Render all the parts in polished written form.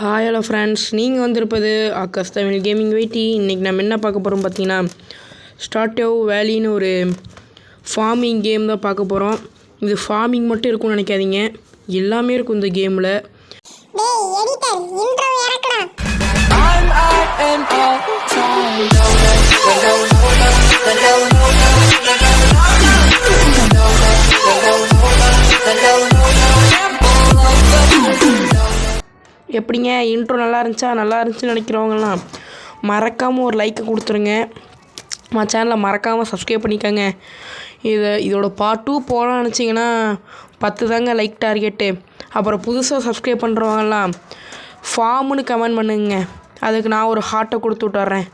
Hi hello friends, நீங்கள் வந்திருப்பது Akash Tamil gaming வெயிட்டி. இன்றைக்கி நம்ம என்ன பார்க்க போகிறோம் பார்த்தீங்கன்னா, ஸ்டார்டிவ் வேலின்னு ஒரு ஃபார்மிங் கேம் தான் பார்க்க போகிறோம். இது ஃபார்மிங் மட்டும் இருக்கும்னு நினைக்காதீங்க, எல்லாமே இருக்கும் இந்த கேமில். எப்படிங்க இன்ட்ரோ நல்லா இருந்துச்சுன்னு நினைக்கிறவங்கலாம் மறக்காமல் ஒரு லைக்கை கொடுத்துருங்க. நம்ம சேனலை மறக்காமல் சப்ஸ்கிரைப் பண்ணிக்கோங்க. இதோட பார்ட் 2 போகலான்னு நினச்சிங்கன்னா 10 தாங்க லைக் டார்கெட்டு. அப்புறம் புதுசாக சப்ஸ்கிரைப் பண்ணுறவங்கலாம் ஃபார்முன்னு கமெண்ட் பண்ணுங்க, அதுக்கு நான் ஒரு ஹார்ட்டை கொடுத்து விட்டுறேன்.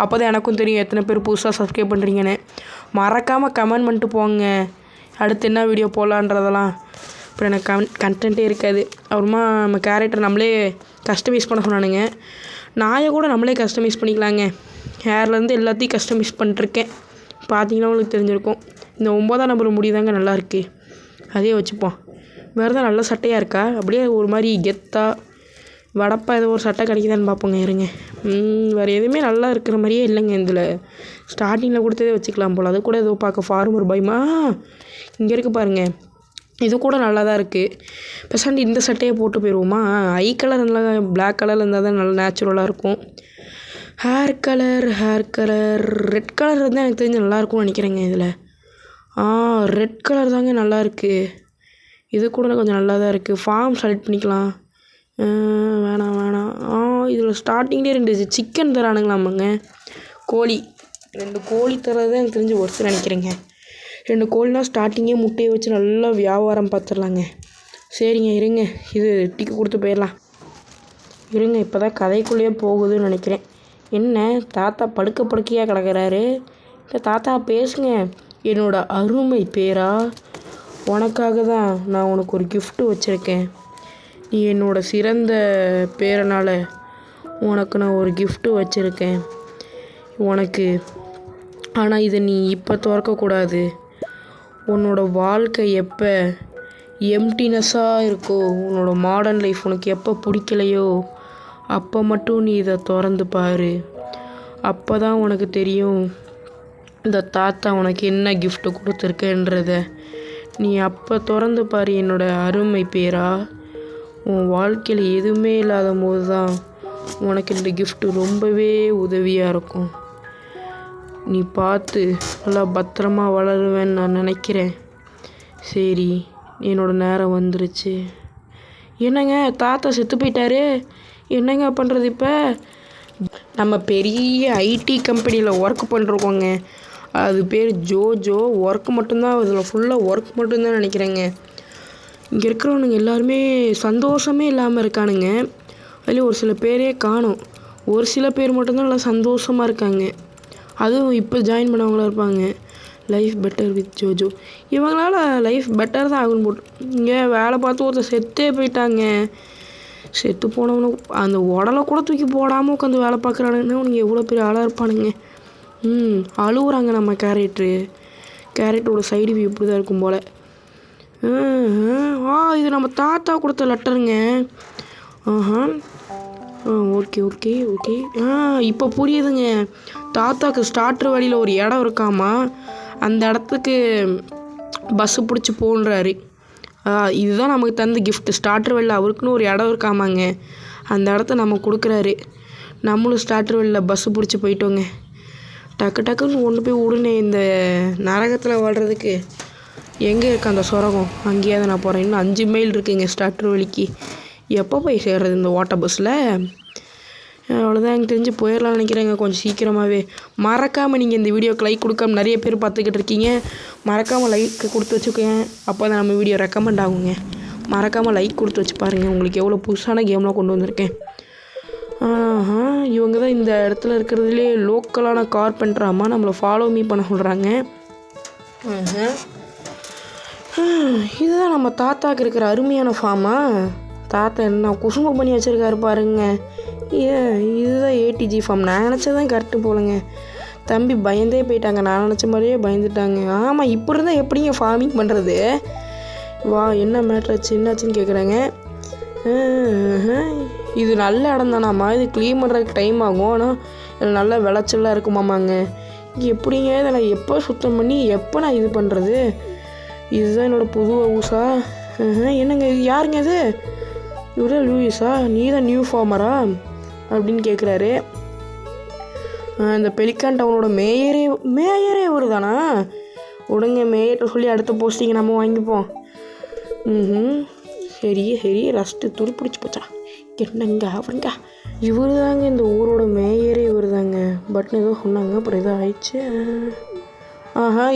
அப்போ தான் எனக்கும் தெரியும் எத்தனை பேர் புதுசாக சப்ஸ்கிரைப் பண்ணுறீங்கன்னு. மறக்காமல் கமெண்ட் பண்ணிட்டு போங்க, அடுத்து என்ன வீடியோ போடலான்றதெல்லாம். அப்புறம் எனக்கு கண்டென்ட்டே இருக்காது. அப்புறமா நம்ம கேரக்டர் நம்மளே கஸ்டமைஸ் பண்ண சொன்னானுங்க. நாயை கூட நம்மளே கஸ்டமைஸ் பண்ணிக்கலாங்க. ஹேர்லேருந்து எல்லாத்தையும் கஸ்டமைஸ் பண்ணிட்டுருக்கேன், பார்த்தீங்கன்னா உங்களுக்கு தெரிஞ்சிருக்கும். இந்த 9ஆம் நம்பர் முடிதாங்க நல்லாயிருக்கு, அதே வச்சுப்போம். வேறு தான் நல்ல சட்டையாக இருக்கா, அப்படியே ஒரு மாதிரி கெத்தாக வடப்பா ஏதோ ஒரு சட்டை கிடைக்குதான்னு பார்ப்போங்க. இருங்க, வேறு எதுவுமே நல்லா இருக்கிற மாதிரியே இல்லைங்க. இதில் ஸ்டார்டிங்கில் கொடுத்ததே வச்சுக்கலாம் போல். அது கூட ஏதோ பார்க்க ஃபார்மர் பயமா இங்கே இருக்குது பாருங்கள். இது கூட நல்லா தான் இருக்குது. பெசாண்டி இந்த சட்டையை போட்டு போயிடுவோமா? ஐ கலர் நல்லா பிளாக் கலரில் இருந்தால் தான் நல்லா நேச்சுரலாக இருக்கும். ஹேர் கலர் ரெட் கலர் இருந்தால் எனக்கு தெரிஞ்சு நல்லாயிருக்கும்னு நினைக்கிறேங்க. இதில் ரெட் கலர் தாங்க நல்லாயிருக்கு. இது கூட கொஞ்சம் நல்லா தான் இருக்குது. ஃபார்ம் செலக்ட் பண்ணிக்கலாம். வேணாம். இதில் ஸ்டார்டிங்லேயே 2 சிக்கன் தரானுங்களாமாங்க. கோழி 2 கோழி தர்றது தான் எனக்கு தெரிஞ்சு ஒருத்தர் நினைக்கிறேங்க. 2 கோழினா ஸ்டார்டிங்கே முட்டையை வச்சு நல்லா வியாபாரம் பார்த்துடலாங்க. சரிங்க, இருங்க, இது டிக்கு கொடுத்து போயிடலாம். இருங்க, இப்போ தான் கதைக்குள்ளேயே போகுதுன்னு நினைக்கிறேன். என்ன தாத்தா படுக்கையாக கிடக்கிறாரு? இல்லை தாத்தா பேசுங்க. என்னோடய அருமை பேரா, உனக்காக தான் நான் உனக்கு ஒரு கிஃப்ட்டு வச்சுருக்கேன். நீ என்னோடய சிறந்த பேரனால் உனக்கு நான் ஒரு கிஃப்ட்டு வச்சுருக்கேன் உனக்கு. ஆனால் இதை நீ இப்போ திறக்கக்கூடாது. உன்னோட வாழ்க்கை எப்போ எம்டினஸ்ஸாக இருக்கோ, உன்னோட மாடர்ன் லைஃப் உனக்கு எப்போ பிடிக்கலையோ அப்போ மட்டும் நீ இதை திறந்து பாரு. அப்போ தான் உனக்கு தெரியும் இந்த தாத்தா உனக்கு என்ன கிஃப்ட்டு கொடுத்துருக்கேன்றத. நீ அப்போ திறந்து பாரு என்னோட அருமை பேரா. உன் வாழ்க்கையில் எதுவுமே இல்லாத போது தான் உனக்கு இந்த கிஃப்ட்டு ரொம்பவே உதவியாக இருக்கும். நீ பார்த்து நல்லா பத்திரமா வளருவேன்னு நான் நினைக்கிறேன். சரி, என்னோட நேரம் வந்துருச்சு. என்னங்க தாத்தா செத்து போயிட்டாரு, என்னங்க பண்ணுறது இப்போ? நம்ம பெரிய ஐடி கம்பெனியில் ஒர்க் பண்ணிருக்கோங்க. அது பேர் ஜோஜோ. ஒர்க் மட்டும்தான், அதில் ஃபுல்லாக ஒர்க் மட்டும்தான் நினைக்கிறேங்க. இங்கே இருக்கிறவனுங்க எல்லாருமே சந்தோஷமே இல்லாமல் இருக்கானுங்க. அதுலேயும் ஒரு சில பேரே காணும். ஒரு சில பேர் மட்டும்தான் நல்லா சந்தோஷமாக இருக்காங்க. அதுவும் இப்போ ஜாயின் பண்ணவங்களாம் இருப்பாங்க. Life better with Jojo. இவங்களால லைஃப் பெட்டர் தான் ஆகுன்னு போட்டு இங்கே வேலை பார்த்து ஒருத்தர் செத்தே போயிட்டாங்க. செத்து போனவனு அந்த உடலை கூட தூக்கி போடாமல் உட்காந்து வேலை பார்க்குறானுங்கன்னா அவனுங்க எவ்வளோ பெரிய ஆளாக இருப்பானுங்க. அழுகுறாங்க. நம்ம கேரட்டோட சைடு வியூ இப்படி தான் இருக்கும் போல். இது நம்ம தாத்தா கொடுத்த லெட்டருங்க. ஓகே. இப்போ புரியுதுங்க. தாத்தாக்கு ஸ்டார்டர் வழியில் ஒரு இடம் இருக்காமா, அந்த இடத்துக்கு பஸ்ஸு பிடிச்சி போன்றாரு. இதுதான் நமக்கு தந்த கிஃப்ட். ஸ்டார்டர் வழியில் அவருக்குன்னு ஒரு இடம் இருக்காமாங்க, அந்த இடத்த நம்ம கொடுக்குறாரு. நம்மளும் ஸ்டார்டர் வழியில் பஸ்ஸு பிடிச்சி போயிட்டோங்க. டக்குன்னு ஒன்று போய் உடனே இந்த நரகத்தில் வாழ்கிறதுக்கு எங்கே இருக்குது அந்த சுரகம், அங்கேயே தான் நான் போகிறேன். இன்னும் 5 மைல் இருக்குங்க ஸ்டார்டர் வழிக்கு. எப்போ போய் சேர்றது இந்த வாட்டர் பஸ்ஸில்? அவ்வளோதான், எனக்கு தெரிஞ்சு போயிடலாம்னு நினைக்கிறேங்க கொஞ்சம் சீக்கிரமாகவே. மறக்காமல் நீங்கள் இந்த வீடியோக்கு லைக் கொடுக்காம நிறைய பேர் பார்த்துக்கிட்டு இருக்கீங்க. மறக்காமல் லைக் கொடுத்து வச்சுக்கோங்க, அப்போ தான் நம்ம வீடியோ ரெக்கமெண்ட் ஆகுங்க. மறக்காமல் லைக் கொடுத்து வச்சு பாருங்கள். உங்களுக்கு எவ்வளோ புதுசான கேம்லாம் கொண்டு வந்திருக்கேன். இவங்க தான் இந்த இடத்துல இருக்கிறதுலே லோக்கலான கார்பெண்டராமா, நம்மளை ஃபாலோ மீ பண்ண சொல்கிறாங்க. இதுதான் நம்ம தாத்தாக்கு இருக்கிற அருமையான ஃபார்மா. தாத்தா என்ன குசும்பு பண்ணி வச்சுருக்காரு பாருங்க. இதுதான் ஏடிஜி ஃபார்ம். நான் நினச்சதான் கரெக்டு போலங்க. தம்பி பயந்தே போயிட்டாங்க, நான் நினச்ச மாதிரியே பயந்துட்டாங்க. ஆமாம், இப்படி இருந்தால் எப்படிங்க ஃபார்மிங் பண்ணுறது? வா, என்ன மேட்ரு ஆச்சு, என்னாச்சுன்னு கேட்குறாங்க. இது நல்ல இடம் தானாம்மா, இது க்ளீன் பண்ணுறதுக்கு டைம் ஆகும், ஆனால் இதில் நல்ல விளைச்சல்லாம் இருக்குமாமாங்க. எப்படிங்க இதை நான் எப்போ சுத்தம் பண்ணி எப்போ நான் இது பண்ணுறது? இதுதான் என்னோடய புது ஹவுஸா? என்னங்க இது, யாருங்க இது? இவரே லூயிஸா, நீ தான் நியூ ஃபார்மரா அப்படின்னு கேட்குறாரு. இந்த பெலிகான் டவுனோட மேயரே இவர் தானா? உடனே மேயர்கிட்ட சொல்லி அடுத்த போஸ்டிங்கை நம்ம வாங்கிப்போம். சரி ரஸ்ட்டு துரு பிடிச்சி போச்சா? என்னங்க அவருங்க இவர் தாங்க இந்த ஊரோட மேயரே இவர் தாங்க. பட்னு ஏதோ சொன்னாங்க, அப்புறம் ஏதோ ஆயிடுச்சு.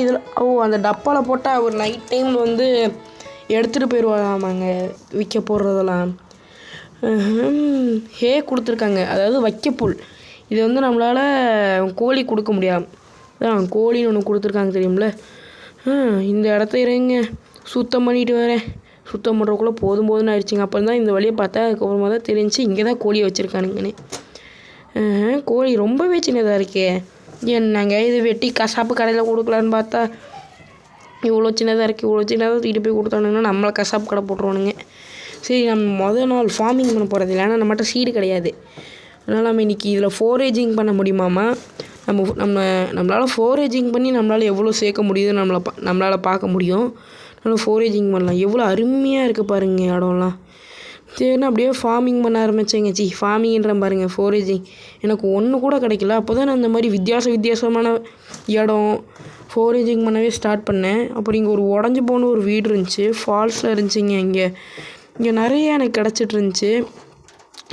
இதில் அந்த டப்பாவில் போட்டால் அவர் நைட் டைமில் வந்து எடுத்துகிட்டு போயிடுவாராமாங்க விற்க போடுறதெல்லாம். கொடுத்துருக்காங்க, அதாவது வைக்கப்புல். இது வந்து நம்மளால் கோழி கொடுக்க முடியாது, அதான் கோழின்னு ஒன்று கொடுத்துருக்காங்க தெரியும்ல. இந்த இடத்த இருங்க சுத்தம் பண்ணிட்டு வரேன். சுத்தம் பண்ணுறக்குள்ளே போதும்னு ஆயிடுச்சிங்க. அப்புறம் தான் இந்த வழியை பார்த்தா அதுக்கப்புறமா தான் தெரிஞ்சு இங்கே தான் கோழியை வச்சுருக்கானுங்கன்னு. கோழி ரொம்பவே சின்னதாக இருக்கே. என்னங்க இது வெட்டி கசாப்பு கடையில் கொடுக்கலான்னு பார்த்தா இவ்வளோ சின்னதாக இருக்குது. இவ்வளோ சின்னதாக தூக்கிட்டு போய் கொடுத்தானுங்கன்னா நம்மளை கசாப்பு கடை போட்டுருவானுங்க. சரி, நம்ம மொதல் நாள் ஃபார்மிங் பண்ண போகிறது இல்லை, ஏன்னா நம்மகிட்ட சீடு கிடையாது. அதனால் நம்ம இன்றைக்கி இதில் ஃபோரேஜிங் பண்ண முடியுமாம்மா? நம்மளால் ஃபோரேஜிங் பண்ணி நம்மளால் எவ்வளோ சேர்க்க முடியுதுன்னு நம்மளால் பார்க்க முடியும். அதனால் ஃபோரேஜிங் பண்ணலாம். எவ்வளோ அருமையாக இருக்குது பாருங்கள் இடம்லாம். சரிண்ணா அப்படியே ஃபார்மிங் பண்ண ஆரம்பித்தேங்க. ஃபார்மிங்ன்ற பாருங்கள், ஃபோரேஜிங் எனக்கு ஒன்று கூட கிடைக்கல. அப்போ தான் நான் இந்த மாதிரி வித்தியாசமான இடம் ஃபோரேஜிங் பண்ணவே ஸ்டார்ட் பண்ணேன். அப்புறம் இங்கே ஒரு உடஞ்சி போன ஒரு வீடு இருந்துச்சு, ஃபால்ஸில் இருந்துச்சுங்க. இங்கே நிறைய எனக்கு கிடச்சிட்டு இருந்துச்சு.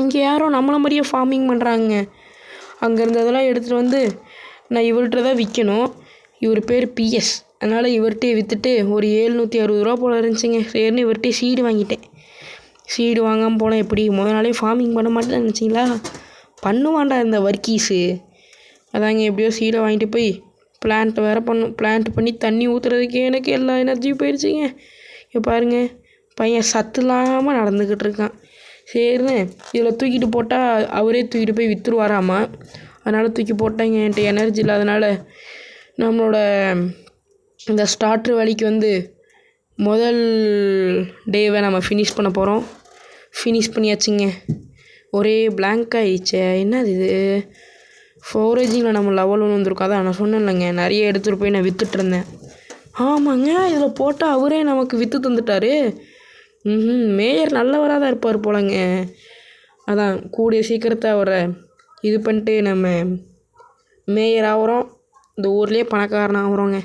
இங்கே யாரோ நம்மளை மாதிரியே ஃபார்மிங் பண்ணுறாங்க. அங்கே இருந்ததெல்லாம் எடுத்துகிட்டு வந்து நான் இவர்கிட்ட தான் விற்கணும். இவர் பேர் பிஎஸ், அதனால் இவர்கிட்டே விற்றுட்டு ஒரு 760 ரூபா போல் இருந்துச்சுங்க. சரின்னு இவர்கிட்டே சீடு வாங்கிட்டேன். சீடு வாங்காமல் போனால் எப்படி? முதல் நாளே ஃபார்மிங் பண்ண மாட்டேன்னு நினச்சிங்களா? பண்ணுவாண்டா இந்த வர்க்கீஸு. அதாங்க எப்படியோ சீடை வாங்கிட்டு போய் பிளான்ட் வேறு பிளான்ட் பண்ணி தண்ணி ஊற்றுறதுக்கே எனக்கு எல்லா எனர்ஜியும் போயிடுச்சுங்க. இப்போ பாருங்கள், பையன் சத்து இல்லாமல் நடந்துக்கிட்டு இருக்கான். சரின்னு இதில் தூக்கிட்டு போட்டால் அவரே தூக்கிட்டு போய் விற்றுருவாராமா. அதனால் தூக்கி போட்டாங்க. என்கிட்ட எனர்ஜி இல்லாதனால நம்மளோட இந்த ஸ்டார்ட்ரு வேலைக்கு வந்து முதல் டேவை நம்ம ஃபினிஷ் பண்ண போகிறோம். ஃபினிஷ் பண்ணியாச்சுங்க. ஒரே பிளாங்க் ஆகிடுச்சே, என்னது இது? ஃபோரேஜிங்கில் நம்ம லெவல் 1 வந்திருக்கோம். அதான் நான் சொன்னேன் இல்லைங்க, நிறைய எடுத்துகிட்டு போய் நான் விற்றுட்ருந்தேன். ஆமாங்க, இதில் போட்டால் அவரே நமக்கு விற்று தந்துட்டார். மேயர் நல்லவராக தான் இருப்பார் போலங்க. அதான் கூடிய சீக்கிரத்தை அவரை இது பண்ணிட்டு நம்ம மேயர் ஆகிறோம், இந்த ஊர்லேயே பணக்காரன் ஆகிறோங்க.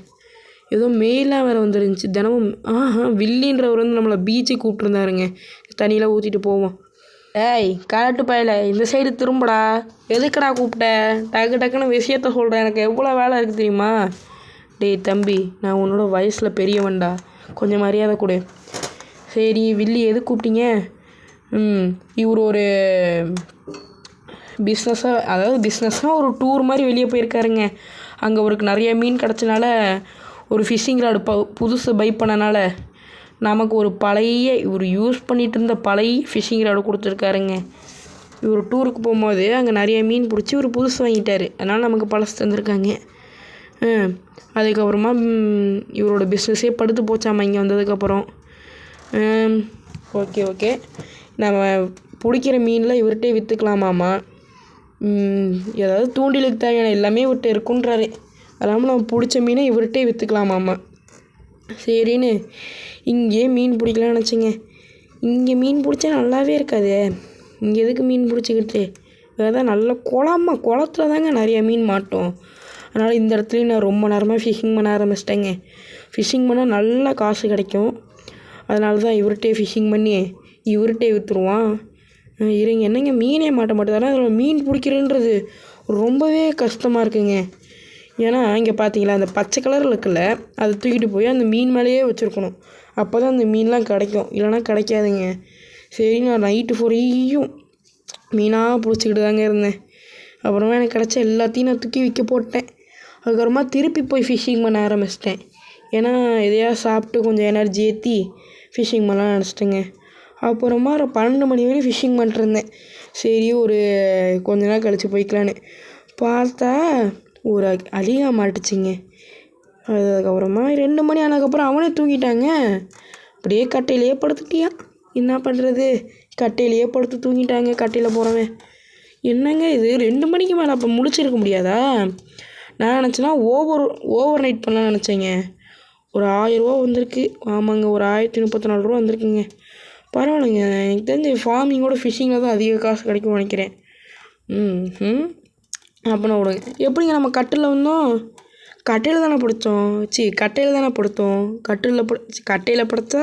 ஏதோ மெயிலாக வேறு வந்துருந்துச்சு தினமும். வில்லின்றவர் வந்து நம்மளை பீச்சுக்கு கூப்பிட்ருந்தாருங்க, தண்ணியில் ஊற்றிட்டு போவோம். ஏய் கரெக்டு பயல, இந்த சைடு திரும்படா. எதுக்குடா கூப்பிட்ட? டக்குன்னு விஷயத்த சொல்கிறேன், எனக்கு எவ்வளோ வேலை இருக்குது தெரியுமா? டேய் தம்பி, நான் உன்னோட வயசில் பெரியவன்டா, கொஞ்சம் மரியாதை கொடு. சரி வில்லி, எது கூப்பிட்டீங்க? இவர் ஒரு பிஸ்னஸாக ஒரு டூர் மாதிரி வெளியே போயிருக்காருங்க. அங்கே அவருக்கு நிறைய மீன் கிடச்சனால ஒரு ஃபிஷ்ஷிங் ராடு புதுசு பை பண்ணனால நமக்கு ஒரு பழைய இவர் யூஸ் பண்ணிகிட்டு இருந்த பழைய ஃபிஷ்ஷிங் ராடு கொடுத்துருக்காருங்க. இவர் டூருக்கு போகும்போது அங்கே நிறைய மீன் பிடிச்சி ஒரு புதுசு வாங்கிட்டார், அதனால் நமக்கு பழசு தந்திருக்காங்க. அதுக்கப்புறமா இவரோட பிஸ்னஸே படுத்து போச்சாமா இங்கே வந்ததுக்கப்புறம். ஓகே நம்ம பிடிக்கிற மீனில் இவர்கிட்டே விற்றுக்கலாமாம்மா. ஏதாவது தூண்டிலுக்கு தேவையான எல்லாமே இவர்கிட்ட இருக்குன்றாரு. அதாமல் நம்ம பிடிச்ச மீனை இவர்கிட்டே விற்றுக்கலாமாம்மா. சரின்னு இங்கே மீன் பிடிக்கலான்னு நினச்சிங்க. இங்கே மீன் பிடிச்சா நல்லாவே இருக்காது. இங்கே எதுக்கு மீன் பிடிச்சிக்கிட்டு? வேறு நல்ல குளத்துல தாங்க நிறைய மீன் மாட்டோம். அதனால் இந்த இடத்துலையும் நான் ரொம்ப நேரமாக ஃபிஷ்ஷிங் பண்ண ஆரம்பிச்சிட்டேங்க. ஃபிஷ்ஷிங் பண்ணால் நல்லா காசு கிடைக்கும். அதனால தான் இவர்கிட்டே ஃபிஷ்ஷிங் பண்ணி இவர்கிட்டே விற்றுருவான். இருங்க, என்னங்க மீனே மாட்ட மாட்டேது. ஆனால் அதில் மீன் பிடிக்கிறன்றது ரொம்பவே கஷ்டமாக இருக்குங்க. ஏன்னா இங்கே பார்த்தீங்களா, அந்த பச்சை கலரில் இருக்குல்ல, அதை தூக்கிட்டு போய் அந்த மீன் மேலேயே வச்சுருக்கணும். அப்போ தான் அந்த மீன்லாம் கிடைக்கும், இல்லைனா கிடைக்காதுங்க. சரி, நான் நைட்டு ஃபுல்லையும் மீனாக பிடிச்சிக்கிட்டு தாங்க இருந்தேன். அப்புறமா எனக்கு கிடச்ச எல்லாத்தையும் நான் தூக்கி விற்க போட்டேன். அதுக்கப்புறமா திருப்பி போய் ஃபிஷ்ஷிங் பண்ண ஆரம்பிச்சிட்டேன். ஏன்னா எதையாவது சாப்பிட்டு கொஞ்சம் எனர்ஜி ஏற்றி ஃபிஷ்ஷிங் பண்ணலாம் நினச்சிட்டேங்க. அப்புறமா ஒரு 12 மணி வரையும் ஃபிஷ்ஷிங் பண்ணிட்டுருந்தேன். சரி, ஒரு கொஞ்ச நேரம் கழித்து போய்க்கலான்னு பார்த்தா ஒரு அலிகா மாட்டுச்சிங்க. அதுக்கப்புறமா 2 மணி ஆனதுக்கப்புறம் அவனே தூங்கிட்டாங்க. அப்படியே கட்டையிலேயே படுத்துட்டியான். என்ன பண்ணுறது, கட்டையிலேயே படுத்து தூங்கிட்டாங்க. கட்டையில் போகிறவன் என்னங்க இது 2 மணிக்கு மேலே அப்போ முழிச்சிருக்க முடியாதா? நான் நினச்சேன்னா ஓவர் நைட் பண்ணலான்னு நினச்சேங்க. ஒரு 1000 ரூபா வந்திருக்கு. ஆமாங்க, ஒரு 1034 ரூபா வந்திருக்குங்க. பரவாயில்லைங்க. எனக்கு தெரிஞ்சு ஃபார்மிங்கோட ஃபிஷ்ஷிங்கில் தான் அதிக காசு கிடைக்கும்னு நினைக்கிறேன். அப்படின்னா விடுங்க. எப்படிங்க நம்ம கட்டில் வந்தோம்? கட்டையில் தானே படுத்தோம். கட்டையில் தானே படுத்தோம். கட்டையில் படுத்தா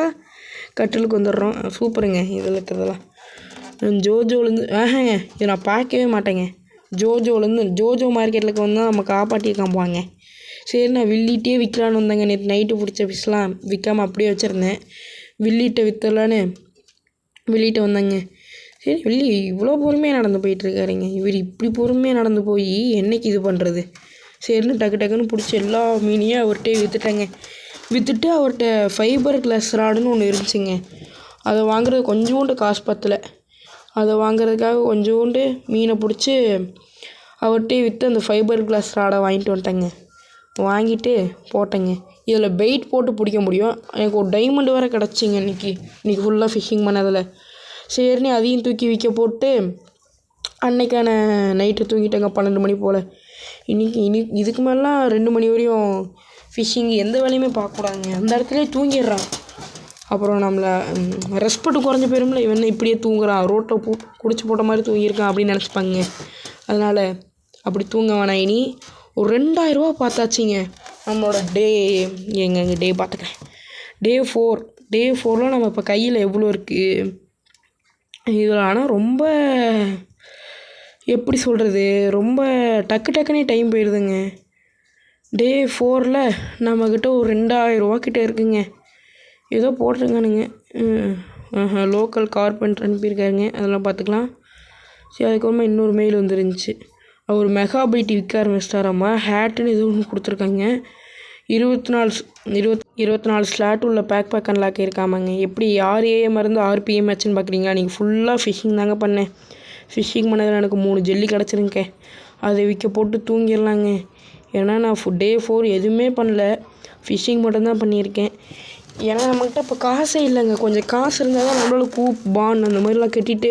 கட்டிலுக்கு வந்துடுறோம். சூப்பருங்க இதில் இருக்கிறதெல்லாம். ஜோஜோலேருந்து இதை நான் பார்க்கவே மாட்டேங்க. ஜோஜோ மார்க்கெட்டில் வந்தால் நம்ம காப்பாற்றி காம்புவாங்க. சரி, நான் வில்லிகிட்டே விற்கலான்னு வந்தேங்க. நேற்று நைட்டு பிடிச்ச ஃபிஷ்லாம் விற்காமல் அப்படியே வச்சுருந்தேன். வில்லிகிட்ட விற்றலான்னு வில்லிகிட்ட வந்தேங்க. சரி, வில்லி இவ்வளோ பொறுமையாக நடந்து போயிட்டுருக்காருங்க. இவர் இப்படி பொறுமையாக நடந்து போய் என்றைக்கு இது பண்ணுறது? சரின்னு டக்குன்னு பிடிச்சி எல்லா மீனையும் அவர்கிட்டே விற்றுட்டேங்க. விற்றுட்டு அவர்கிட்ட ஃபைபர் கிளாஸ் ராடுன்னு ஒன்று இருந்துச்சுங்க. அதை வாங்குறது கொஞ்சோண்டு காசு பத்தலை. அதை வாங்குறதுக்காக கொஞ்சோண்டு மீனை பிடிச்சி அவர்கிட்டே விற்று அந்த ஃபைபர் கிளாஸ் ராடை வாங்கிட்டு வந்துட்டேங்க. வாங்கிட்டு போட்டேங்க. இதில் பெயிட் போட்டு பிடிக்க முடியும். எனக்கு ஒரு டைமண்ட் வேறு கிடச்சிங்க இன்றைக்கி ஃபுல்லாக ஃபிஷ்ஷிங் பண்ணதில். சரின்னு அதையும் தூக்கி விற்க போட்டு அன்னைக்கான நைட்டு தூங்கிட்டேங்க 12 மணி போல். இதுக்கு மேலாம் 2 மணி வரையும் ஃபிஷ்ஷிங் எந்த வேலையுமே பார்க்கக்கூடாதுங்க. அந்த இடத்துலேயே தூங்கிடுறான். அப்புறம் நம்மளை ரெஸ்பெக்ட் குறைஞ்ச பேருமில்ல, இவன் இப்படியே தூங்குறான், ரோட்டை குடிச்சு போட்ட மாதிரி தூங்கியிருக்கான் அப்படின்னு நினச்சிப்பாங்க. அதனால் அப்படி தூங்க வேணாம். இனி ஒரு 2000 ரூபா பார்த்தாச்சிங்க. நம்மளோட எங்கள் டே பார்த்துக்கிறேன். டே 4ல் நம்ம இப்போ கையில் எவ்வளோ இருக்குது இதில்? ஆனால் ரொம்ப எப்படி சொல்கிறது, ரொம்ப டக்குன்னே டைம் போயிடுதுங்க. டே 4ல் நம்மக்கிட்ட ஒரு 2000 ரூபா கிட்டே இருக்குங்க. ஏதோ போட்டிருக்கானுங்க. Local carpenter அனுப்பியிருக்காருங்க. அதெல்லாம் பார்த்துக்கலாம். சரி, அதுக்கப்புறமா இன்னொரு மெயில் வந்துருந்துச்சு. அவர் மெகாபைட்டி விற்க ஆரம்பிச்சிட்டாராம்மா. ஹேட்டுன்னு ஏதோ ஒன்று கொடுத்துருக்காங்க. 24 ஸ்லாட் உள்ள பேக் அன்லாக் இருக்காமாங்க. எப்படி 6 AM இருந்து 6 PM ஆச்சுன்னு பார்க்குறீங்களா? நீங்கள் ஃபுல்லாக ஃபிஷ்ஷிங் தாங்க பண்ணேன். ஃபிஷ்ஷிங் பண்ணதில் எனக்கு 3 ஜெல்லி கிடச்சிருங்க. அதை விற்க போட்டு தூங்கிடலாங்க. ஏன்னா நான் டே 4 எதுவுமே பண்ணல, ஃபிஷ்ஷிங் மட்டும்தான் பண்ணியிருக்கேன். ஏன்னா நம்மக்கிட்ட இப்போ காசே இல்லைங்க. கொஞ்சம் காசு இருந்தால் தான் நம்மளால கூப் பான் அந்த மாதிரிலாம் கட்டிட்டு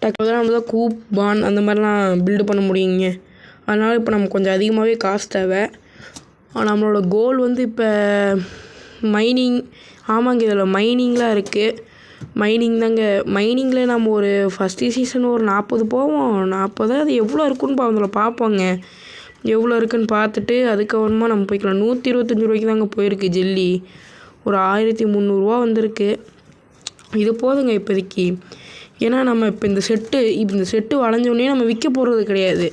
டக்கு நம்ம தான் கூப் பான் அந்த மாதிரிலாம் பில்டு பண்ண முடியுங்க. அதனால் இப்போ நமக்கு கொஞ்சம் அதிகமாகவே காசு தேவை. நம்மளோட கோல் வந்து இப்போ மைனிங். ஆமாங்க, இதில் மைனிங்லாம் இருக்குது. மைனிங் தாங்க. மைனிங்கில் நம்ம ஒரு ஃபஸ்ட்டு சீசன் ஒரு 40 போவோம். 40 அது எவ்வளோ இருக்குன்னு அதில் பார்ப்போங்க. எவ்வளோ இருக்குன்னு பார்த்துட்டு அதுக்கப்புறமா நம்ம போய்க்கலாம். 125 ரூபாய்க்கு தாங்க போயிருக்கு ஜெல்லி. ஒரு 1300 ரூபா வந்திருக்கு. இது போதுங்க இப்போதைக்கு. ஏன்னா நம்ம இப்போ இந்த செட்டு வளைஞ்சோடனே நம்ம விற்க போகிறது கிடையாது.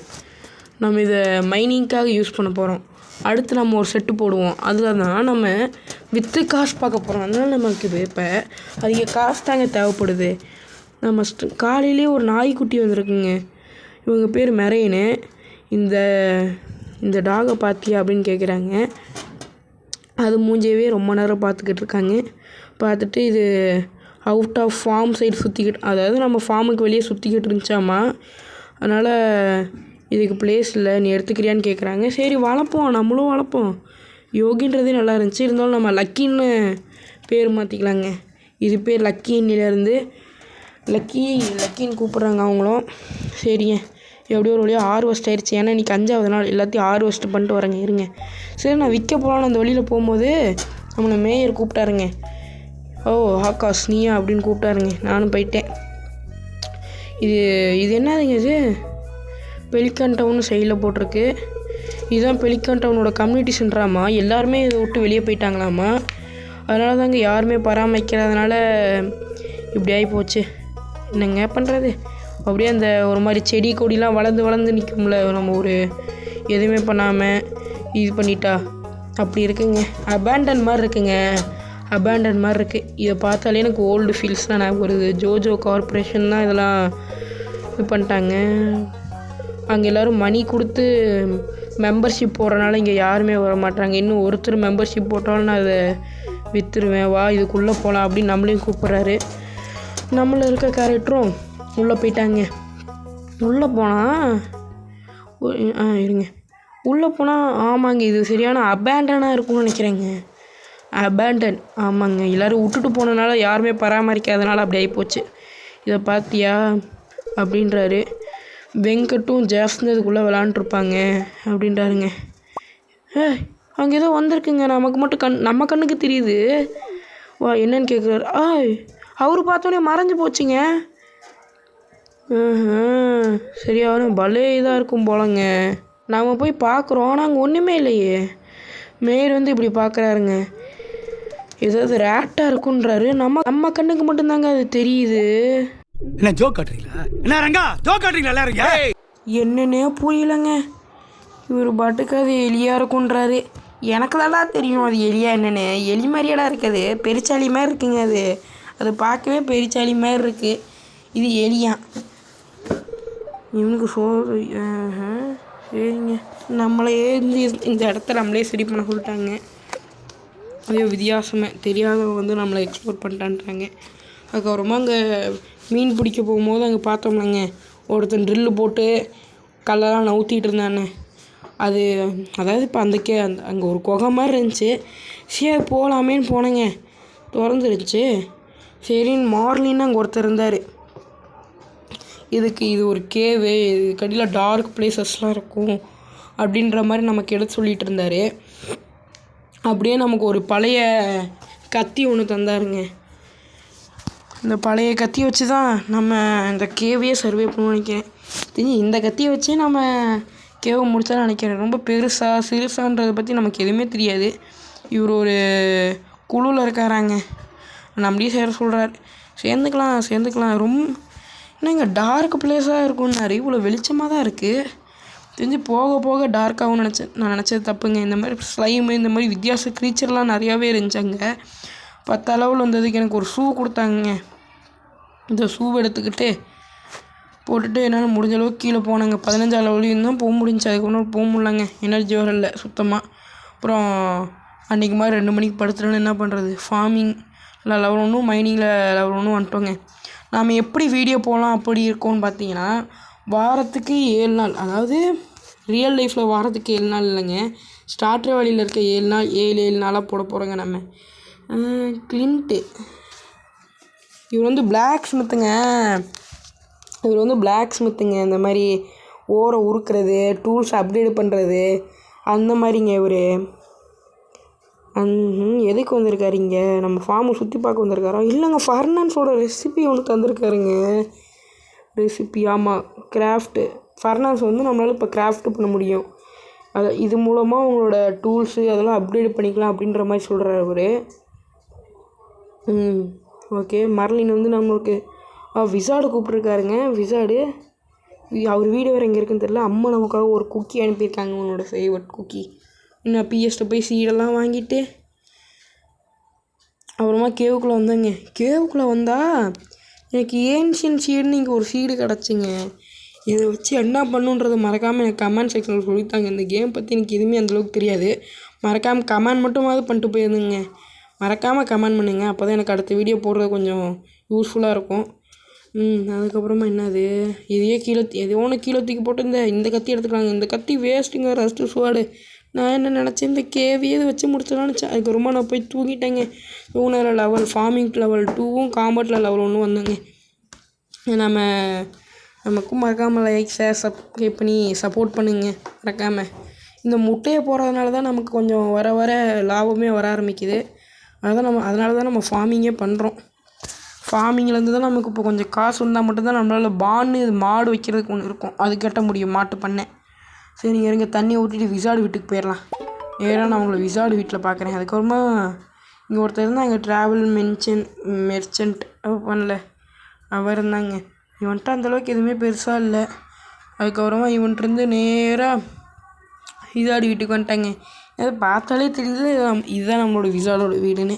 நம்ம இதை மைனிங்க்காக யூஸ் பண்ண போகிறோம். அடுத்து நம்ம ஒரு செட்டு போடுவோம். அதில் தான் நம்ம விற்று காசு பார்க்க போகிறோம். அதனால் நமக்கு இப்போ அதிக காசு தாங்க தேவைப்படுது. நம்ம காலையிலே ஒரு நாய்க்குட்டி வந்திருக்குங்க. இவங்க பேர் மெரெயினு. இந்த டாகை பார்த்தியா அப்படின்னு கேட்குறாங்க. அது மூஞ்சியவே ரொம்ப நேரம் பார்த்துக்கிட்டு இருக்காங்க. பார்த்துட்டு இது அவுட் ஆஃப் ஃபார்ம் சைடு சுற்றிக்கிட்டு, அதாவது நம்ம ஃபார்முக்கு வெளியே சுற்றிக்கிட்டு இருந்துச்சாமா. அதனால் இதுக்கு பிளேஸ் இல்லை, நீ எடுத்துக்கிறியான்னு கேட்குறாங்க. சரி வளர்ப்போம், நம்மளும் வளர்ப்போம். யோகின்றதே நல்லா இருந்துச்சு. இருந்தாலும் நம்ம லக்கின்னு பேர் மாற்றிக்கலாங்க. இது பேர் லக்கின்னிலேருந்து லக்கின்னு கூப்பிட்றாங்க அவங்களும். சரிங்க, எப்படியோ ஒரு வழியாக ஹார்வெஸ்ட் ஆயிடுச்சு. ஏன்னா இன்றைக்கி 5ஆவது நாள் எல்லாத்தையும் ஹார்வெஸ்ட் பண்ணிட்டு வரேங்க. இருங்க. சரி, நான் விற்க போகலான்னு அந்த வழியில் போகும்போது நம்மளை மேயர் கூப்பிட்டாருங்க. ஓ ஆகாஷ் நீயா அப்படின்னு கூப்பிட்டாருங்க. நானும் போயிட்டேன். இது என்னதுங்க? இது பெலிகான் டவுன் சைடில் போட்டிருக்கு. இதுதான் பெலிகான் டவுனோட கம்யூனிட்டி சென்டராமா. எல்லாருமே இதை விட்டு வெளியே போயிட்டாங்களாமா. அதனால தாங்க யாருமே பராமரிக்காதனால இப்படி ஆகி போச்சு. என்னங்க பண்ணுறது? அப்படியே அந்த ஒரு மாதிரி செடி கொடிலாம் வளர்ந்து நிற்கும்ல, நம்ம ஒரு எதுவுமே பண்ணாமல் இது பண்ணிட்டா அப்படி இருக்குங்க. அபேண்டன் மாதிரி இருக்குது. இதை பார்த்தாலே எனக்கு ஓல்டு ஃபீல்ஸ்லாம் ஞாபகம் வருது. ஜோஜோ கார்பரேஷன் தான் இதெல்லாம் இது பண்ணிட்டாங்க. அங்கே எல்லோரும் மணி கொடுத்து மெம்பர்ஷிப் போடுறனால இங்கே யாருமே வர மாட்டாங்க. இன்னும் ஒருத்தர் மெம்பர்ஷிப் போட்டாலும் நான் அதை விற்றுருவேன், வா இதுக்குள்ளே போகலாம் அப்படின்னு நம்மளையும் கூப்பிட்றாரு. நம்மள இருக்க கேரக்டரும் உள்ளே போயிட்டாங்க. உள்ளே போனால் இருங்க. உள்ளே போனால் ஆமாங்க, இது சரியான அபேண்டனாக இருக்கும்னு நினைக்கிறேங்க. அபேண்டன் ஆமாங்க. எல்லோரும் விட்டுட்டு போனதுனால யாருமே பராமரிக்காதனால அப்படி ஆகிப்போச்சு. இதை பார்த்தியா அப்படின்றாரு. வெங்கட்டும் ஜாஸ்தி அதுக்குள்ளே விளாண்டுருப்பாங்க அப்படின்றாருங்க. அங்கே ஏதோ வந்திருக்குங்க, நமக்கு மட்டும் நம்ம கண்ணுக்கு தெரியுது. வா என்னன்னு கேட்குறாரு. அவர் பார்த்தோன்னே மறைஞ்சு போச்சுங்க. சரியான பலே இதாக இருக்கும் போலங்க. நாம் போய் பார்க்குறோம், ஆனால் அங்கே ஒன்றுமே இல்லையே. மேயர் வந்து இப்படி பார்க்குறாருங்க. ஏதாவது ரேட்டாக இருக்குன்றாரு. நம்ம கண்ணுக்கு மட்டும்தாங்க அது தெரியுது. என்ன ஜோக் காட்டுறீங்களா? என்ன ரங்கா ஜோக் காட்டுறீங்களா எல்லாரும்? என்னன்னே புரியலங்க. இவர் பாட்டுக்கு அது எலியாக இருக்குன்றாரு. எனக்கு தான் தெரியும் அது எலியா என்னென்னு. எலி மாதிரியெல்லாம் இருக்குது, பெருச்சாளி மாதிரி இருக்குங்க. அது பார்க்கவே பெருச்சாளி மாதிரி இருக்குது. இது எலியா? இவனுக்கு சரிங்க, நம்மளே இந்த இடத்த நம்மளே சரி பண்ண சொல்லிட்டாங்க. அதே வித்தியாசமாக தெரியாதவங்க வந்து நம்மளை எக்ஸ்ப்ளோர் பண்ணிட்டான்றாங்க. அதுக்கப்புறமா அங்கே மீன் பிடிக்க போகும்போது அங்கே பார்த்தோம்லங்க, ஒருத்தன் ட்ரில்லு போட்டு கல்லெல்லாம் நவுத்திட்டு இருந்தானே. அதாவது இப்போ அங்கே ஒரு குகை மாதிரி இருந்துச்சு. சரி போகலாமேன்னு போனேங்க, திறந்துருச்சு. சரின்னு மார்லின்னு அங்கே ஒருத்தர் இருந்தார். இது ஒரு கேவு, இது கடியில் டார்க் பிளேசஸ்லாம் இருக்கும் அப்படின்ற மாதிரி நமக்கு எடுத்து சொல்லிகிட்டு இருந்தார். அப்படியே நமக்கு ஒரு பழைய கத்தி ஒன்று தந்தாருங்க. இந்த பழைய கத்தியை வச்சு தான் நம்ம இந்த கேவையே சர்வே பண்ணணும்னு நினைக்கிறேன். தெரிஞ்சு இந்த கத்தியை வச்சே நம்ம கேவை முடிச்சாலும் நினைக்கிறேன். ரொம்ப பெருசாக சிறுசான்றதை பற்றி நமக்கு எதுவுமே தெரியாது. இவர் ஒரு குழுவில் இருக்காராங்க, நம்மளே சேர சொல்கிறார். சேர்ந்துக்கலாம். ரொம்ப என்னங்க டார்க் பிளேஸாக இருக்குன்னாரு. இவ்வளோ வெளிச்சமாக தான் இருக்குது. தெரிஞ்சு போக போக டார்க்காகவும் நான் நினச்சது தப்புங்க. இந்த மாதிரி ஸ்லைமு, இந்த மாதிரி வித்தியாச க்ரீச்சர்லாம் நிறையாவே இருந்துச்சாங்க. 10 அளவில் வந்ததுக்கு எனக்கு ஒரு ஷூ கொடுத்தாங்க. இந்த ஷூவை எடுத்துக்கிட்டு போட்டுட்டு என்னால் முடிஞ்ச அளவுக்கு கீழே போனாங்க. 15 அளவுலையும் தான் போக முடிஞ்சு. அதுக்கப்புறம் போக முடியலங்க, எனர்ஜி வரல சுத்தமாக. அப்புறம் அன்றைக்கி மாதிரி 2 மணிக்கு படுத்துட்டேன்னு என்ன பண்ணுறது. ஃபார்மிங்கில் லெவல் 1, மைனிங்கில் லெவல் 1 வந்துட்டோங்க. நாம் எப்படி வீடியோ போகலாம் அப்படி இருக்கோன்னு பார்த்தீங்கன்னா, வாரத்துக்கு 7 நாள், அதாவது ரியல் லைஃப்பில் வாரத்துக்கு 7 நாள் இல்லைங்க, ஸ்டார்டர் வேலையில் இருக்க 7 நாள் 7 நாளாக போட போகிறோங்க நம்ம. கிளின்ட்டு இவர் வந்து பிளாக் ஸ்மித்துங்க. இந்த மாதிரி ஓரை உருக்கிறது, டூல்ஸ் அப்டேட் பண்ணுறது, அந்த மாதிரிங்க இவர். எதுக்கு வந்திருக்காரு இங்கே? நம்ம ஃபார்மை சுற்றி பார்க்க வந்திருக்காரா? இல்லைங்க, ஃபர்னான்ஸோட ரெசிபி ஒன்று தந்திருக்காருங்க. ரெசிபி, ஆமாம், கிராஃப்ட்டு. ஃபர்னான்ஸ் வந்து நம்மளால் இப்போ கிராஃப்ட் பண்ண முடியும். இது மூலமாக உங்களோட டூல்ஸு அதெல்லாம் அப்டேட் பண்ணிக்கலாம் அப்படின்ற மாதிரி சொல்கிறார் அவர். ஓகே. மர்லின் வந்து நம்மளுக்கு விசாடு கூப்பிட்ருக்காருங்க. விசாடு அவர் வீடு வேறு எங்கே இருக்குன்னு தெரியல. அம்மா நமக்காக ஒரு குக்கி அனுப்பியிருக்காங்க, உன்னோட ஃபேவரட் குக்கி. நான் பிஎஸ்ட்டை போய் சீடெல்லாம் வாங்கிட்டு அப்புறமா கேவுக்குள்ளே வந்தேங்க. கேவுக்குள்ளே வந்தால் எனக்கு ஏன்ஷியன் சீடுன்னு இங்கே ஒரு சீடு கிடச்சிங்க. இதை வச்சு என்ன பண்ணுன்றதை மறக்காமல் எனக்கு கமெண்ட் செக்ஷனில் சொல்லித்தாங்க. இந்த கேம் பற்றி எனக்கு எதுவுமே அந்தளவுக்கு தெரியாது. மறக்காமல் கமெண்ட் மட்டுமாவது பண்ணிட்டு போயிருந்துங்க. மறக்காமல் கமெண்ட் பண்ணுங்கள், அப்போ தான் எனக்கு அடுத்த வீடியோ போடுறது கொஞ்சம் யூஸ்ஃபுல்லாக இருக்கும். அதுக்கப்புறமா என்னது, எதோ ஒன்று கீழே தூக்கி போட்டு இந்த கத்தி எடுத்துக்கிறாங்க. இந்த கத்தி வேஸ்ட்டுங்க, ரஸ்ட்டு சுவாடு. நான் என்ன நினச்சேன், இந்த கேவியே இதை வச்சு முடிச்சலான்னு நினச்சேன். அதுக்கப்புறமா நான் போய் தூங்கிட்டேங்க. தூங்கின லெவல் ஃபார்மிங் லெவல் 2வும் காம்பட்டில் லெவல் 1 வந்தேங்க. நமக்கும் மறக்காமல் லைக், ஷேர், சப்ஸ்கிரைப் பண்ணி சப்போர்ட் பண்ணுங்க மறக்காமல். இந்த முட்டையை போடுறதுனால தான் நமக்கு கொஞ்சம் வர வர லாபமே வர ஆரம்பிக்குது. அதனால தான் நம்ம ஃபார்மிங்கே பண்ணுறோம். ஃபார்மிங்லேருந்து தான் நமக்கு இப்போ கொஞ்சம் காசு வந்தால் மட்டும்தான் நம்மளால் மாடு வைக்கிறதுக்கு ஒன்று இருக்கும், அது கட்ட முடியும், மாட்டு பண்ணை. சரி இருங்க, தண்ணி ஊற்றிட்டு விசாடு வீட்டுக்கு போயிடலாம். நேராக நான் உங்களை விசாடு வீட்டில் பார்க்குறேன். அதுக்கப்புறமா இங்கே ஒருத்தர் இருந்தால் அங்கே ட்ராவல் மெர்ச்சன்ட் பண்ணல அவர் இருந்தாங்க. இவன்ட்டு அந்தளவுக்கு எதுவுமே பெருசாக இல்லை. அதுக்கப்புறமா இவன்ட்டு நேராக விசாடு வீட்டுக்கு வந்துட்டாங்க. அதை பார்த்தாலே தெரியுது இதுதான் நம்மளோட விசாடோட வீடுன்னு.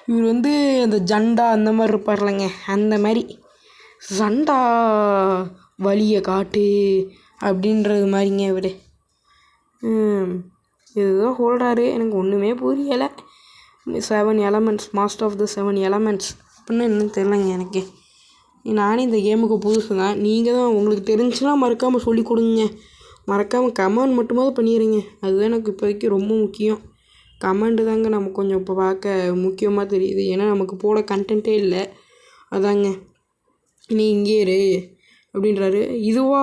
இவர் வந்து அந்த ஜண்டா அந்த மாதிரி இருப்பார்லங்க, அந்த மாதிரி ஜண்டா வழியை காட்டு அப்படின்றது மாதிரிங்க இவர். இதுதான் சொல்கிறாரு, எனக்கு ஒன்றுமே புரியலை. 7 elements, master of the 7 elements அப்படின்னா என்னன்னு தெரியலைங்க எனக்கு. நானே இந்த கேமுக்கு புதுசு தான். நீங்கள் தான் உங்களுக்கு தெரிஞ்சுன்னா மறக்காமல் சொல்லிக் கொடுங்க. மறக்காமல் கமெண்ட் மட்டுமாவது பண்ணிடுங்க. அதுதான் எனக்கு இப்போதைக்கு ரொம்ப முக்கியம். கமெண்ட்டு தாங்க நம்ம கொஞ்சம் இப்போ பார்க்க முக்கியமாக தெரியுது. ஏன்னா நமக்கு போட கண்டென்ட்டே இல்லை, அதாங்க. நீ இங்கே இரு அப்படின்றாரு. இதுவா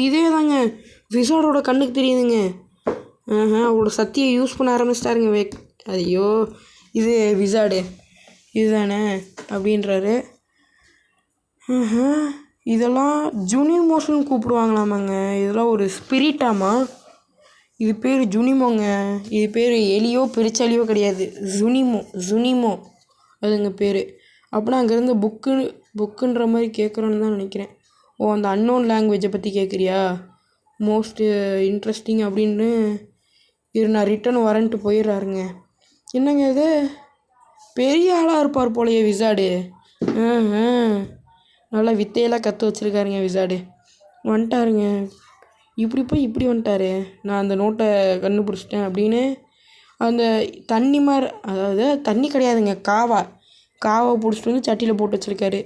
இதே தாங்க விசாடோட கண்ணுக்கு தெரியுதுங்க. அவரோட சக்தியை யூஸ் பண்ண ஆரம்பிச்சிட்டாருங்க. ஐயோ இது விசாடு இதுதானே அப்படின்றாரு. இதெல்லாம் ஜுனிமோஸ்னு கூப்பிடுவாங்களாமாங்க. இதெல்லாம் ஒரு ஸ்பிரிட்டாமா. இது பேர் ஜுனிமோங்க. இது பேர் எலியோ பெருச்சாலியோ கிடையாது, ஜுனிமோ அதுங்க பேர். அப்படின்னா அங்கேருந்து புக்குன்ற மாதிரி கேட்குறோன்னு தான் நினைக்கிறேன். ஓ அந்த அன்னோன் லாங்குவேஜை பற்றி கேட்குறியா, மோஸ்ட் இன்ட்ரெஸ்டிங் அப்படின்னு நான் ரிட்டன் வரன்ட்டு போயிடுறாருங்க. என்னங்க இது பெரிய ஆளாக இருப்பார் போலையே விசாடு. நல்லா வித்தையெல்லாம் கற்று வச்சுருக்காருங்க விசாடு. வந்துட்டாருங்க. இப்படி போய் இப்படி வந்துட்டாரு. நான் அந்த நோட்டை கண்டுபிடிச்சிட்டேன் அப்படின்னு அந்த தண்ணி மாதிரி, அதாவது தண்ணி கிடையாதுங்க, காவை பிடிச்சிட்டு வந்து சட்டியில் போட்டு வச்சுருக்காரு.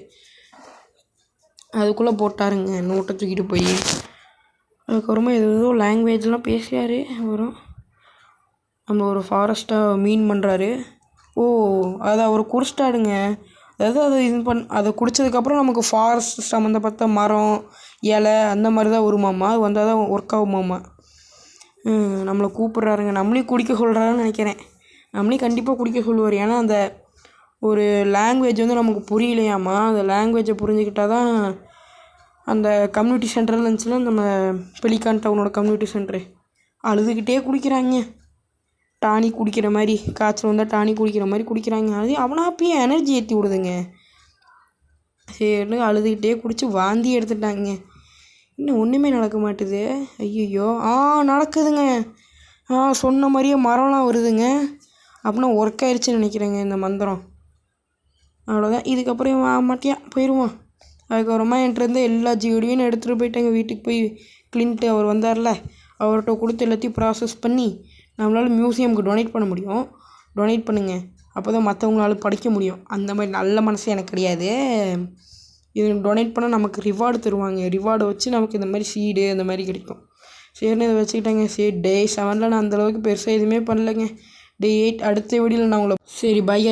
அதுக்குள்ளே போட்டாருங்க நோட்டை தூக்கிட்டு போய். அதுக்கப்புறமா ஏதோ லாங்குவேஜ்லாம் பேசியார். அப்புறம் நம்ம ஒரு ஃபாரஸ்ட்டாக மீன் பண்ணுறாரு. ஓ அதை அவர் குடிச்சிட்டாருங்க. அதாவது அதை குடித்ததுக்கப்புறம் நமக்கு ஃபாரஸ்ட் சம்மந்தப்பட்ட மரம் இலை அந்த மாதிரி தான் வருமாம்மா. அது வந்தால் தான் ஒர்க் ஆகுமாம்மா. நம்மளை கூப்பிட்றாருங்க. நம்மளையும் குடிக்க சொல்கிறாருன்னு நினைக்கிறேன். நம்மளையும் கண்டிப்பாக குடிக்க சொல்லுவார். ஏன்னா அந்த ஒரு லாங்குவேஜ் வந்து நமக்கு புரியலையாம்மா. அந்த லாங்குவேஜை புரிஞ்சுக்கிட்டால் தான் அந்த கம்யூனிட்டி சென்டரில் இருந்துச்சுன்னா நம்ம பெலிகான் டவுனோட கம்யூனிட்டி சென்டரு அழுதுகிட்டே குடிக்கிறாங்க. டானி குடிக்கிற மாதிரி, காய்ச்சல் வந்தால் டானி குடிக்கிற மாதிரி குடிக்கிறாங்க. அது அவனா அப்பயே எனர்ஜி ஏற்றி விடுதுங்க. சரி அழுதுகிட்டே குடித்து வாந்தி எடுத்துட்டாங்க. இன்னும் ஒன்றுமே நடக்க மாட்டுது. ஐயோ நடக்குதுங்க. சொன்ன மாதிரியே மரம்லாம் வருதுங்க. அப்படின்னா ஒர்க் ஆயிடுச்சுன்னு நினைக்கிறேங்க இந்த மந்திரம். அவ்வளோதான். இதுக்கப்புறம் மாட்டியான் போயிடுவான். அதுக்கப்புறமா என்கிட்ட எல்லா ஜியோடியும் எடுத்துகிட்டு போயிட்டாங்க வீட்டுக்கு. போய் கிளின்ட்டு அவர் வந்தார்ல, அவர்கிட்ட கொடுத்து எல்லாத்தையும் ப்ராசஸ் பண்ணி நம்மளால் மியூசியமுக்கு டொனேட் பண்ண முடியும். டொனேட் பண்ணுங்கள், அப்போ தான் மற்றவங்களால படிக்க முடியும். அந்த மாதிரி நல்ல மனசு எனக்கு கிடையாது. இது டொனேட் பண்ணால் நமக்கு ரிவார்டு தருவாங்க. ரிவார்டை வச்சு நமக்கு இந்த மாதிரி சீடு அந்த மாதிரி கிடைக்கும். சரின்னு இதை வச்சுக்கிட்டாங்க. சரி டே 7 நான் அந்தளவுக்கு பெருசாக எதுவுமே பண்ணலைங்க. டே 8 அடுத்த வீடியோவில் நான் உங்களை சரி பை.